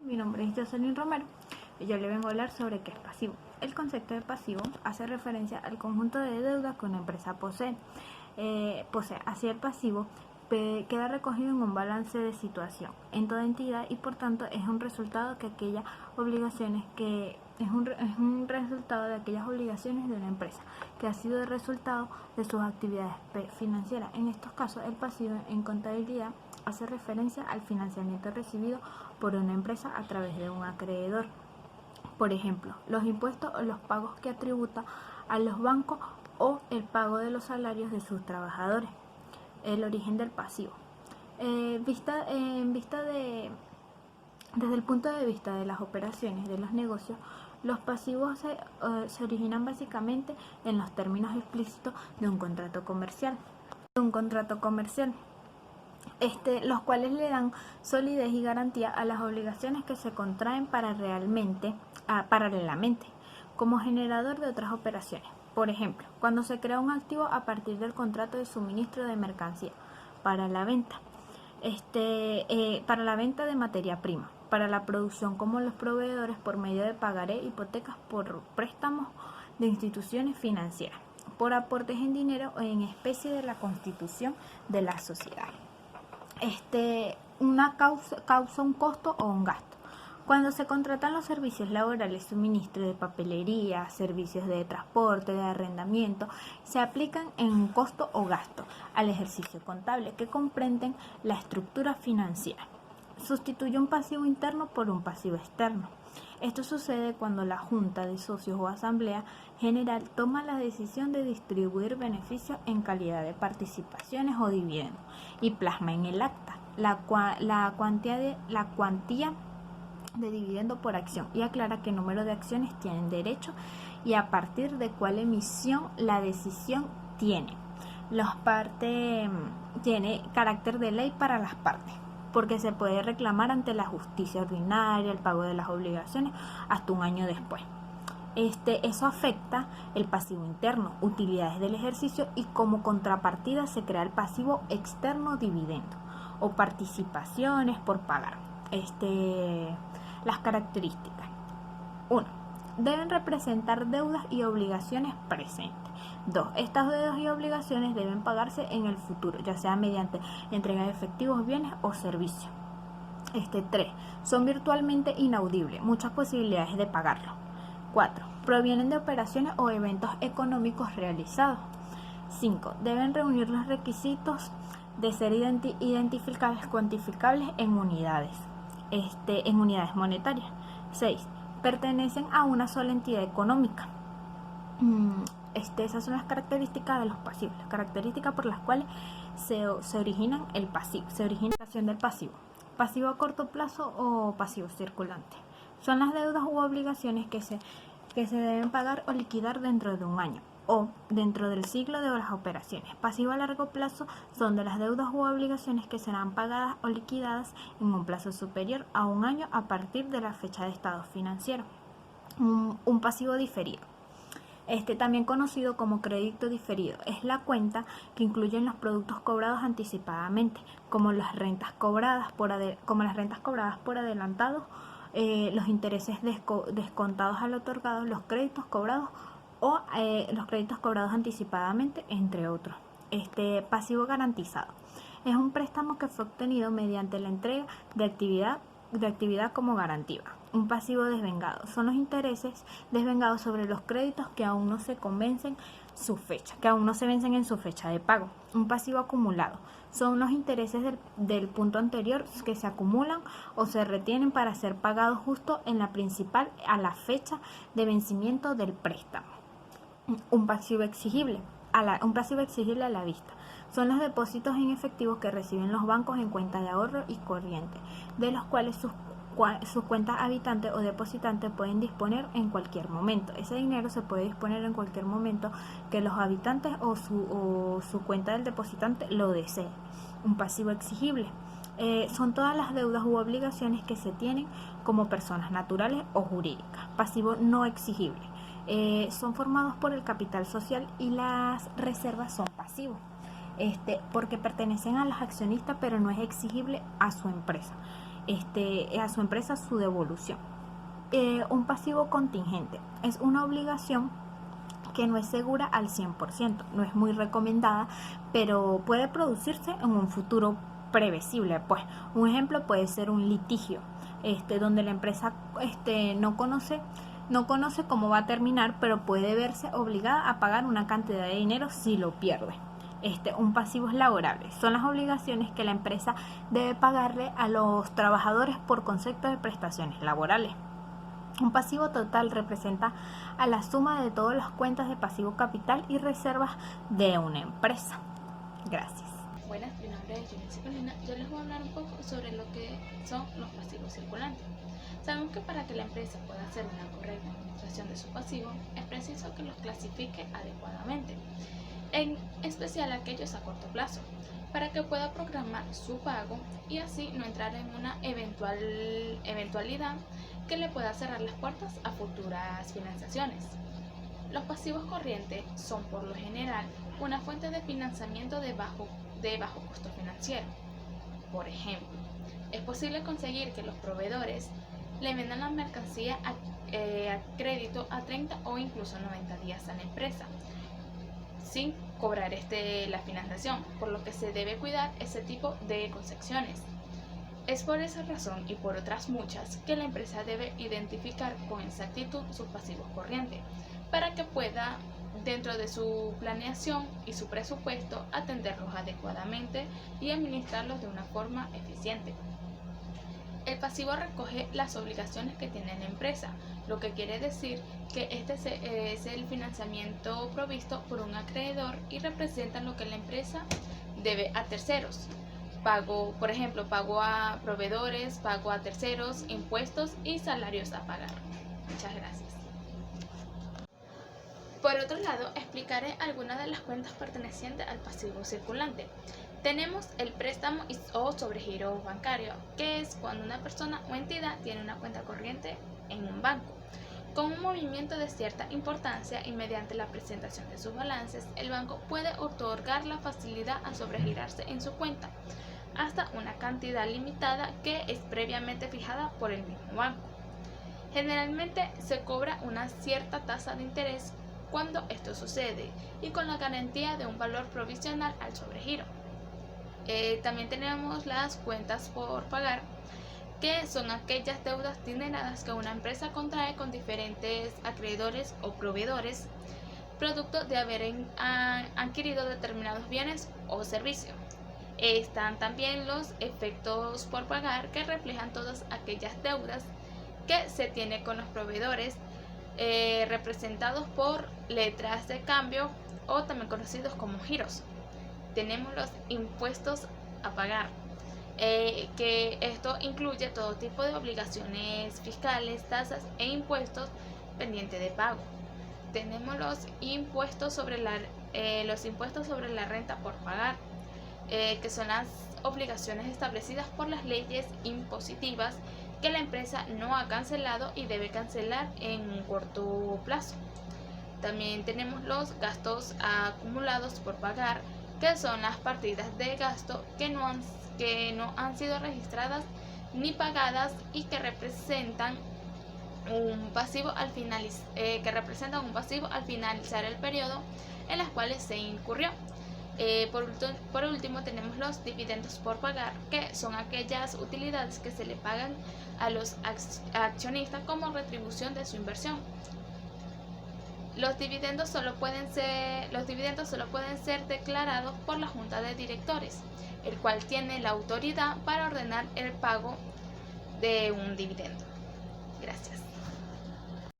Mi nombre es Jocelyn Romero y yo le vengo a hablar sobre qué es pasivo. El concepto de pasivo hace referencia al conjunto de deudas que una empresa posee. Así el pasivo queda recogido en un balance de situación en toda entidad y por tanto es un resultado de aquellas obligaciones de una empresa que ha sido el resultado de sus actividades financieras. En estos casos, el pasivo en contabilidad hace referencia al financiamiento recibido por una empresa a través de un acreedor. Por ejemplo, los impuestos o los pagos que tributa a los bancos o el pago de los salarios de sus trabajadores. El origen del pasivo. Desde el punto de vista de las operaciones de los negocios, los pasivos se originan básicamente en los términos explícitos de un contrato comercial. Los cuales le dan solidez y garantía a las obligaciones que se contraen paralelamente, como generador de otras operaciones. Por ejemplo, cuando se crea un activo a partir del contrato de suministro de mercancía para la venta, para la venta de materia prima, para la producción como los proveedores por medio de pagaré, hipotecas por préstamos de instituciones financieras, por aportes en dinero o en especie de la constitución de la sociedad. Una causa un costo o un gasto. Cuando se contratan los servicios laborales, suministro de papelería, servicios de transporte, de arrendamiento, se aplican en un costo o gasto al ejercicio contable que comprenden la estructura financiera. Sustituye un pasivo interno por un pasivo externo. Esto sucede cuando la Junta de Socios o Asamblea General toma la decisión de distribuir beneficios en calidad de participaciones o dividendos y plasma en el acta la cuantía de dividendo por acción y aclara qué número de acciones tienen derecho y a partir de cuál emisión la decisión tiene carácter de ley para las partes, porque se puede reclamar ante la justicia ordinaria el pago de las obligaciones hasta un año después. Eso afecta el pasivo interno, utilidades del ejercicio, y como contrapartida se crea el pasivo externo, dividendo o participaciones por pagar. Las características. 1. Deben representar deudas y obligaciones presentes. 2. Estas deudas y obligaciones deben pagarse en el futuro, ya sea mediante entrega de efectivos, bienes o servicios. 3. Son virtualmente inaudibles, muchas posibilidades de pagarlo. 4. Provienen de operaciones o eventos económicos realizados. 5. Deben reunir los requisitos de ser identificables, cuantificables en unidades monetarias. 6. Pertenecen a una sola entidad económica. Esas son las características de los pasivos, las características por las cuales se originan el pasivo. Se origina la acción del pasivo. Pasivo a corto plazo o pasivo circulante. Son las deudas u obligaciones que se deben pagar o liquidar dentro de un año o dentro del ciclo de las operaciones. Pasivo a largo plazo son de las deudas u obligaciones que serán pagadas o liquidadas en un plazo superior a un año a partir de la fecha de estado financiero. Un pasivo diferido. También conocido como crédito diferido, es la cuenta que incluye los productos cobrados anticipadamente, como las rentas cobradas por adelantado, los intereses descontados al otorgado, los créditos cobrados los créditos cobrados anticipadamente, entre otros. Pasivo garantizado es un préstamo que fue obtenido mediante la entrega de actividad como garantía. Un pasivo desvengado son los intereses desvengados sobre los créditos que aún no se vencen en su fecha de pago. Un pasivo acumulado son los intereses del punto anterior que se acumulan o se retienen para ser pagados justo en la principal a la fecha de vencimiento del préstamo. Un pasivo exigible a la vista son los depósitos en efectivo que reciben los bancos en cuenta de ahorro y corriente, de los cuales sus cuentas habitantes o depositantes pueden disponer en cualquier momento. Ese dinero se puede disponer en cualquier momento que los habitantes o su cuenta del depositante lo deseen. Un pasivo exigible son todas las deudas u obligaciones que se tienen como personas naturales o jurídicas. Pasivo no exigible son formados por el capital social y las reservas son pasivos. Porque pertenecen a los accionistas, pero no es exigible a su empresa. a su empresa su devolución. Un pasivo contingente es una obligación que no es segura al 100%, no es muy recomendada, pero puede producirse en un futuro previsible. Pues un ejemplo puede ser un litigio, donde la empresa no conoce cómo va a terminar, pero puede verse obligada a pagar una cantidad de dinero si lo pierde. Un pasivo es laborable. Son las obligaciones que la empresa debe pagarle a los trabajadores por concepto de prestaciones laborales. Un pasivo total representa a la suma de todas las cuentas de pasivo capital y reservas de una empresa. Gracias. Buenas, mi nombre es Juliana Cicolina. Yo les voy a hablar un poco sobre lo que son los pasivos circulantes. Sabemos que para que la empresa pueda hacer una correcta administración de su pasivo, es preciso que los clasifique adecuadamente, en especial aquellos a corto plazo, para que pueda programar su pago y así no entrar en una eventualidad que le pueda cerrar las puertas a futuras financiaciones. Los pasivos corrientes son por lo general una fuente de financiamiento de bajo costo financiero. Por ejemplo, es posible conseguir que los proveedores le vendan la mercancía a crédito a 30 o incluso 90 días a la empresa, sin cobrar la financiación, por lo que se debe cuidar ese tipo de concesiones. Es por esa razón y por otras muchas que la empresa debe identificar con exactitud sus pasivos corrientes para que pueda, dentro de su planeación y su presupuesto, atenderlos adecuadamente y administrarlos de una forma eficiente. El pasivo recoge las obligaciones que tiene la empresa, lo que quiere decir que este es el financiamiento provisto por un acreedor y representa lo que la empresa debe a terceros. Por ejemplo, pago a proveedores, pago a terceros, impuestos y salarios a pagar. Muchas gracias. Por otro lado, explicaré algunas de las cuentas pertenecientes al pasivo circulante. Tenemos el préstamo o sobregiro bancario, que es cuando una persona o entidad tiene una cuenta corriente en un banco. Con un movimiento de cierta importancia y mediante la presentación de sus balances, el banco puede otorgar la facilidad a sobregirarse en su cuenta hasta una cantidad limitada que es previamente fijada por el mismo banco. Generalmente se cobra una cierta tasa de interés cuando esto sucede y con la garantía de un valor provisional al sobregiro. También tenemos las cuentas por pagar, que son aquellas deudas dineradas que una empresa contrae con diferentes acreedores o proveedores, producto de haber adquirido determinados bienes o servicios. Están también los efectos por pagar, que reflejan todas aquellas deudas que se tiene con los proveedores, representados por letras de cambio o también conocidos como giros. Tenemos los impuestos a pagar, que esto incluye todo tipo de obligaciones fiscales, tasas e impuestos pendientes de pago. Tenemos los impuestos sobre la renta por pagar, que son las obligaciones establecidas por las leyes impositivas que la empresa no ha cancelado y debe cancelar en un corto plazo. También tenemos los gastos acumulados por pagar, que son las partidas de gasto que no han sido registradas ni pagadas y que representan un pasivo al finalizar el periodo en las cuales se incurrió. Por último tenemos los dividendos por pagar, que son aquellas utilidades que se le pagan a los accionistas como retribución de su inversión. Los dividendos solo pueden ser declarados por la Junta de Directores, el cual tiene la autoridad para ordenar el pago de un dividendo. Gracias.